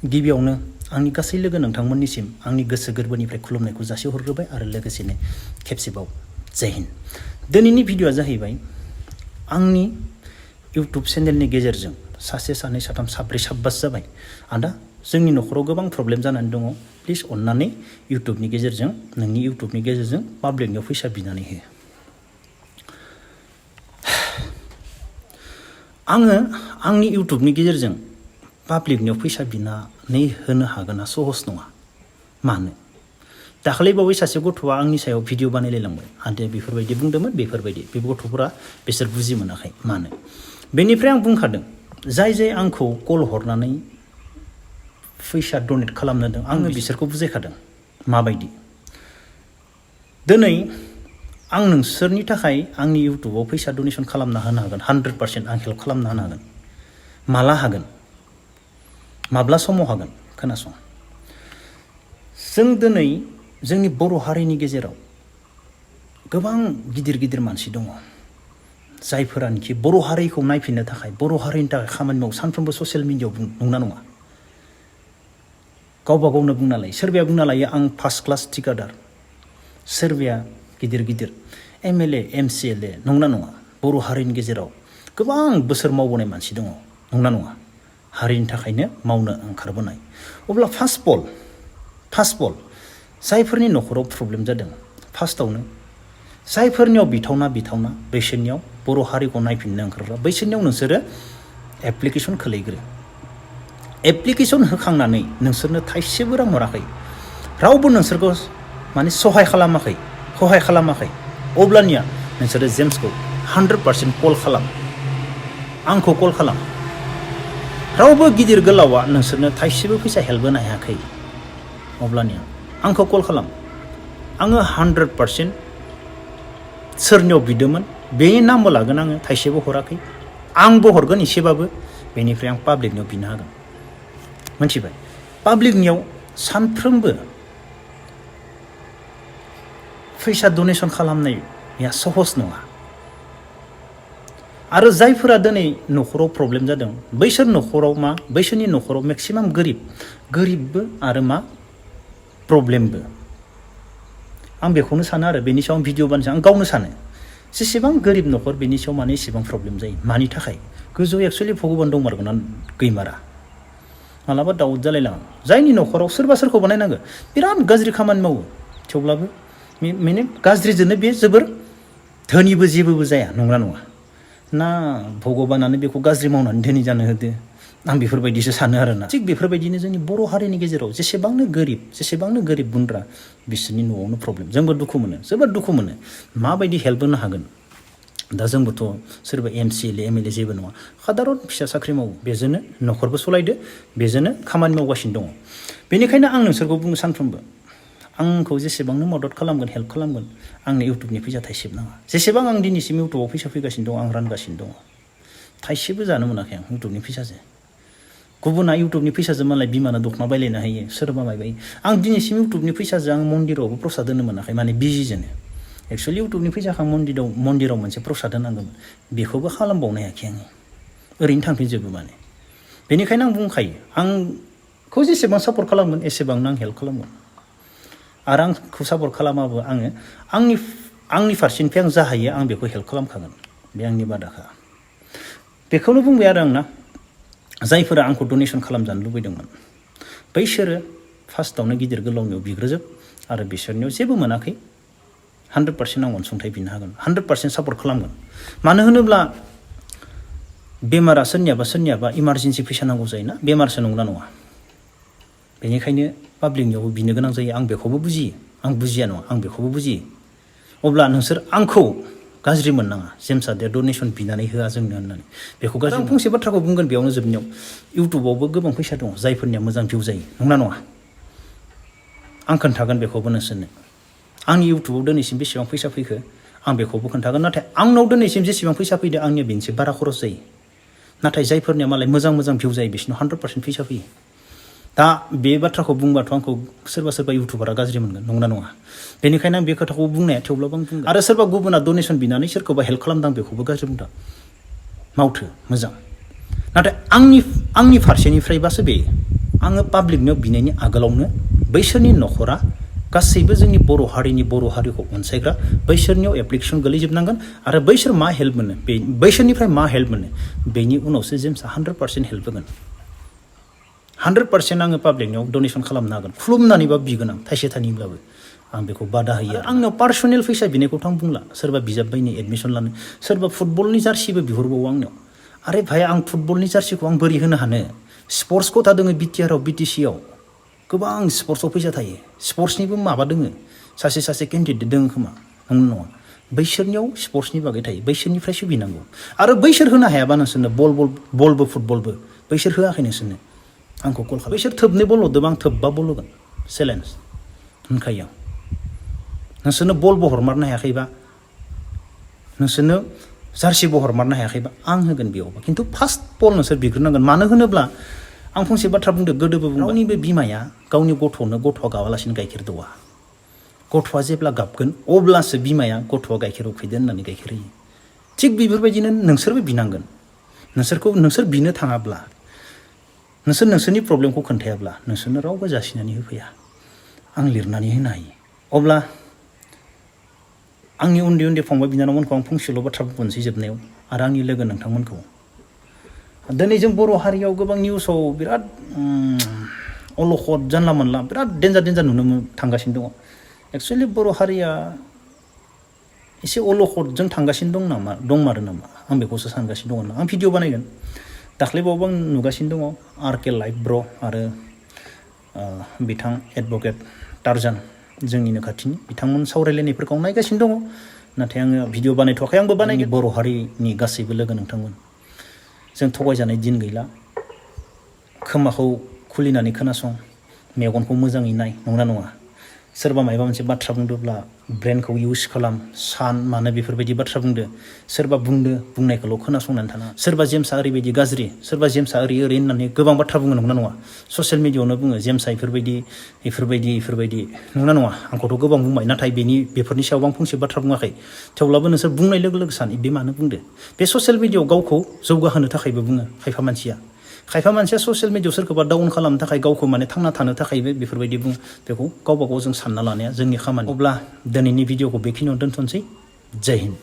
गिबियावनो आंनि गासै लोगो नोंथांमोननिसिम आंनि गोसो गोरबोनिफ्राय खुलुमनायखौ जासि हरग्रोबाय आरो लोगोसेनो खेबसेबाव जय हिन्द। दिनैनि भिडिअ'आ जाहैबाय आंनि इउटुब चेनेलनि गेजेरजों सासे सानै साथाम साब्रै साबबासो जाबाय आदा जोंनि नखराव गोबां प्रब्लेम जानानै दङ प्लिज अन्नानै इउटुबनि गेजेरजों नोंनि इउटुबनि गेजेरजों पाब्लिकनियाव फैसा बिनानै हो। आङो आंनि इउटुबनि गेजेरजों पाब्लिकनियाव फैसा बिनानै होनो हागोना सहस नङा। मानो? दाखालि बावै सासे गथ'आ आंनि सायाव भिडिअ बानायलायलांबाय आदाया बेफोरबायदि बुंदोंमोन बेफोरबायदि बे गथ'फोरा बिसोर बुजि मोनाखै। मानो? बेनिफ्राय आं बुंखादों जाय जाय आंखौ कल हरनानै फैसा डनेट खालामनो होदों आङो बिसोरखौ बुजायखादों माबायदि। दिनै आं नोंसोरनि थाखाय आंनि इउटुबाव फैसा डनेसन खालामना होनो हागोन 100% आं हेल्प खालामना होनो हागोन। माला हागोन? माब्ला समाव हागोन? खोनासं। जों दिनै जोंनि बर' हारिनि गेजेराव गोबां गिदिर गिदिर मानसि दङ जायफोरानोखि बर' हारिखौ नायफिननो थाखाय बर' हारिनि थाखाय खामानि मावो सानफ्रोमबो ससियेल मिडियायाव नंना नङा? गावबा गावनो बुंना लायो। सोरबाया बुंना लायो आं फार्स्ट क्लास थिकादार, सोरबाया गिदिर गिदिर MLA MCLA नंना नङा? बर' हारिनि गेजेराव गोबां बोसोर मावबोनाय मानसि दङ नंना नङा? हारिनि थाखायनो मावनो ओंखारबोनाय। अब्ला फार्स्ट अफ अल जायफोरनि नखराव प्रब्लेम जादों फार्स्टआवनो जायफोरनियाव बिथावना बैसोरनियाव बर' हारिखौ नायफिननो ओंखारग्रा बैसोरनियाव नोंसोरो एप्लिकेसन खोलैग्रो। एप्लिकेसन होखांनानै नोंसोरनो थाइसेबो रां हराखै, रावबो नोंसोरखौ माने सहाय खालामाखै अब्लानिया नोंसोरो जेम्सखौ 100% कल खालाम, आंखौ कल खालाम। रावबो गिदिर गोलावा नोंसोरनो थाइसेबो फैसा हेल्प होनो हायाखै अब्लानिया आंखौ कल खालाम। आङो 100% सोरनियाव बिदोंमोन बेनि नामबो लागोन, आङो थाइसेबो हराखै, आंबो हरगोन एसेबाबो, बेनिफ्राय आं पाब्लिकनियाव बिनो हागोन। मोनथिबाय? पाब्लिकनियाव सानफ्रोमबो फैसा डनेसन खालामनाया सहस नङा। आरो जायफोरा दिनै नखराव प्रब्लेम जादों बैसोरनि नखराव मेक्सिमाम गोरिबबो आरो प्रब्लेमबो। आं बेखौनो सानो आरो बेनि सायाव भिडिअ बानायसै। आं गावनो सानो जेसेबां गोरिब नखर बेनि सायाव माने एसेबां प्रब्लेम जायो। मानि थाखाय? गोजौआव एक्सुवेलि भगबान दंमारगोन ना गैमारा? मालाबा दाउट जालायलाङो। जायनि नखराव सोरबा सोरखौबा नायनांगो बिराद गाज्रि खामानि मावो थेवब्लाबो माने गाज्रिजोंनो बे जोबोर धोनिबो जेबोबो जाया नंगौना नङा? ना भगबानानो बेखौ गाज्रि मावनानै धोनि जानो होदो? आं बेफोरबायदिसो सानो आरोना। थिग बेफोरबायदिनो जोंनि बर' हारिनि गेजेराव जेसेबांनो गोरिब गुन्द्रा बिसोरनि न'आवनो प्रब्लेम। जोंबो दुखु मोनो, जोबोद दुखु मोनो। माबायदि हेल्प होनो हागोन? दा जोंबोथ' सोरबा MCLA MLA जेबो नङा, सादारन फिसा साख्रि मावो, बेजोंनो नखरबो सलायदो, बेजोंनो खामानि मावगासिनो दङ। बेनिखायनो आं नोंसोरखौ बुङो सानफ्रोमबो आंखौ जेसेबांनो मदद खालामगोन हेल्प खालामगोन आंनो इउटुबनि फैसा थाइसेबो नाङा। जेसेबां आं दिनैसिम इउटुबाव फैसा फैगासिनो दं आं रानगासिनो दङ, थाइसेबो जानो मोनाखै आं इउटुबनि फैसाजों। गुबुना इउटुबनि फैसाजों मालाय बिमानो दख'ना बायलायनो हायो, सोरबा माबायो। आं दिनैसिम इउटुबनि फैसाजों आं मन्दिरावबो प्रसाद होनो मोनाखै, माने बिजिजोंनो। एक्सुवेलि इउटुबनि फैसाखौ आं मन्दिराव मोनसे प्रसाद होनांगौमोन, बेखौबो खालामबावनो हायाखै आङो, ओरैनो थांफिनजोबो माने। बेनिखायनो आं बुंखायो आंखौ जेसेबां सापर्ट खालामगोन एसेबांनो आं हेल्प खालामगोन। आरो आंखौ सापर्ट खालामाबो आङो आंनि फारसेनिफ्राय आं जा हायो आं बेखौ हेल्प खालामखागोन, बे आंनि बादाखा। बेखौनो बुंबाय आरो आंना जायफोरा आंखौ डनेसन खालामजानो लुबैदोंमोन बैसोरो फार्स्टआवनो गिदिर गोलावनियाव बिग्रोजोब आरो बिसोरनियाव जेबो मोनाखै 100% आं अनसुंथाइ बिनो हागोन, 100% सापर्ट खालामगोन। मानो होनोब्ला बेमारा सोरनियाबा इमारजेन्सि फैसा नांगौ जायोना, बेमारसो नंगौना नङा? बेनिखायनो पाब्लिकनियावबो बिनो गोनां जायो। आं बेखौबो बुजियो, आं बुजिया नङा, आं बेखौबो बुजियो। अब्ला नोंसोर आंखौ गाज्रि मोननाङा जेम्सआ दे डनेसन बिनानै होआ जोंनो होननानै, बेखौ गाज्रि। आं फंसे बाथ्राखौ बुंगोन बेयावनो जोबनायाव, इउटुबावबो गोबां फैसा दङ जायफोरनिया मोजां भिउ जायो नंना नङा? आं खोन्थागोन बेखौबो नोंसोरनो। आंनि इउटुबाव दिनैसिम बेसेबां फैसा फैखो आं बेखौबो खोन्थागोन। नाथाय आंनाव दिनैसिम जेसेबां फैसा फैदो आंनिया बेनिसै बारा खरस जायो। नाथाय जायफोरनिया मालाय मोजां भिउ जायो बिसोरनाव 100% फैसा फैयो। दा बे बाथ्राखौ बुंबाथ' आंखौ सोरबा इउटुबारा गाज्रि मोनगोन नंगौना नङा? बेनिखायनो आं बे खोथाखौ बुंनाया थेवब्लाबो आं बुंदों। आरो सोरबा गुबुना डनेसन बिनानै सोरखौबा हेल्प खालामदों बेखौबो गाज्रि बुंदों। मावथो मोजां, नाथाय आंनि फारसेनिफ्रायबासो बे आङो पाब्लिकनियाव बिनायनि आगोलावनो बैसोरनि नखरा गासैबो जोंनि बर' हारिखौ अनसायग्रा बैसोरनियाव एप्लिकेसन गोलैजोबनांगोन आरो बैसोर मा हेल्प मोनो बैसोरनिफ्राय मा हेल्प मोनो बेनि उनावसो जेम्सआ 100% हेल्प होगोन 100% आङो पाब्लिकनियाव डनेसन खालामनो हागोन खुलुमनानैबा बिगोन आं थाइसे थाइनैब्लाबो आं बेखौ बादा होयो आंनाव पार्सनेल फैसा बिनायखौथ' आं बुंला सोरबा बिजाब बायनो एडमिसन लानो सोरबा फुटबलनि जार्सिबो बिहरबावो आंनाव आरे भाइ आं फुटबलनि जार्सिखौ आं बोरै होनो हानो स्पर्ट्स खथा दोङो बिटिआरआव बिटिसिआव गोबां स्पर्ट्सआव फैसा थायो स्पर्ट्सनिबो माबा दोङो सासे केन्डिडेट दोङो खोमा नङा बैसोरनियाव स्पर्ट्सनि बागै थायो बैसोरनिफ्रायसो बिनांगौ आरो बैसोर होनो हायाबा नोंसोरनो बलबो फुटबलबो बैसोर होआखै नोंसोरनो आंखौ कल खालाम बैसोर थोबनै बल हरदोंबा आं थोबबा बल होगोन चेलेन्ज होनखायो आं नोंसोरनो बलबो हरमारनो हायाखैबा नोंसोरनो जार्सिबो हरमारनो हायाखैबा आं होगोन बेयावबा खिन्थु फार्स्ट बल नोंसोर बिग्रोनांगोन मानो होनोब्ला आं फंसे बाथ्रा बुंदों गोदोबो रावनिबो बिमाया गावनि गथ'आ गावालासिनो गाइखेर दौआ गथ'आ जेब्ला गाबगोन अब्लासो बिमाया गथ'आ गाइखेर उखैदो होननानै गाइखेर होयो थिग बेफोरबायदिनो नोंसोरबो बिनांगोन नोंसोर बिनो थाङाब्ला नोंसोरनि प्रब्लेमखौ खोन्थायाब्ला नोंसोरनो रावबो जासिनानै होफैया आं लिरनानै होनो हायो अब्ला आंनि उन्दै फंबाय बिनानावमोनखौ आं फंसेल' बाथ्रा बुंनोसै जोबनायाव आरो आंनि लोगो नोंथांमोनखौ दिनै जों बर' हारियाव गोबां निउसाव बिराद अलखद जानला मोनला बिराद डेन्जार नुनो थांगासिनो दङ एक्सुवेलि बर' हारिया एसे अलखदजों थांगासिनो दंमारो नामा आं बेखौसो सानगासिनो दङ आं भिडिअ बानायगोन दाख्लैबावबो आं नुगासिनो दङ आरके लाइभ ब्र आरो बिथां एडभकेट टारजान जोंनिनो खाथिनि बिथांमोन सावरायलायनायफोरखौ आं नायगासिनो दङ नाथाय आङो भिडिअ बानायथ'वाखै आंबो बानायगोन बर' हारिनि गासैबो लोगो नोंथांमोन जों थगायजानाय दिन गैला खोमाखौ खुलिनानै खोनासं मेगनखौ मोजाङै नाय नंगौना नङा सोरबा माबा मोनसे बाथ्रा बुंदोंब्ला ब्रेनखौ इउज खालाम सान मानो बेफोरबायदि बाथ्रा बुंदो सोरबा बुंनायखौल' खोनासंनानै थाना सोरबा जेम्सआ ओरैबायदि गाज्रि सोरबा जेम्सआ ओरै होननानै गोबां बाथ्रा बुङो नंगौना नङा ससियेल मिडियायावनो बुङो जेम्सआ इफोरबायदि नंगौना नङा आंखौथ' गोबां बुंबाय नाथाय बेफोरनि सायाव आं फंसे बाथ्रा बुङाखै थेवब्लाबो नोंसोर बुंनाय लोगो सान बे मानो बुंदो बे ससियेल मिडियायाव गावखौ जौगाहोनो थाखायबो बुङो खायफा मानसिया ससियेल मिडियायाव सोरखौबा डाउन खालामनो थाखाय गावखौ माने थांना थानो थाखायबो बेफोरबायदि बुङो बेखौ गावबा गाव जों सानना लानाया जोंनि खामानि अब्ला दिनैनि भिडिअखौ बेखिनियाव दोनथ'नोसै जय हिन्द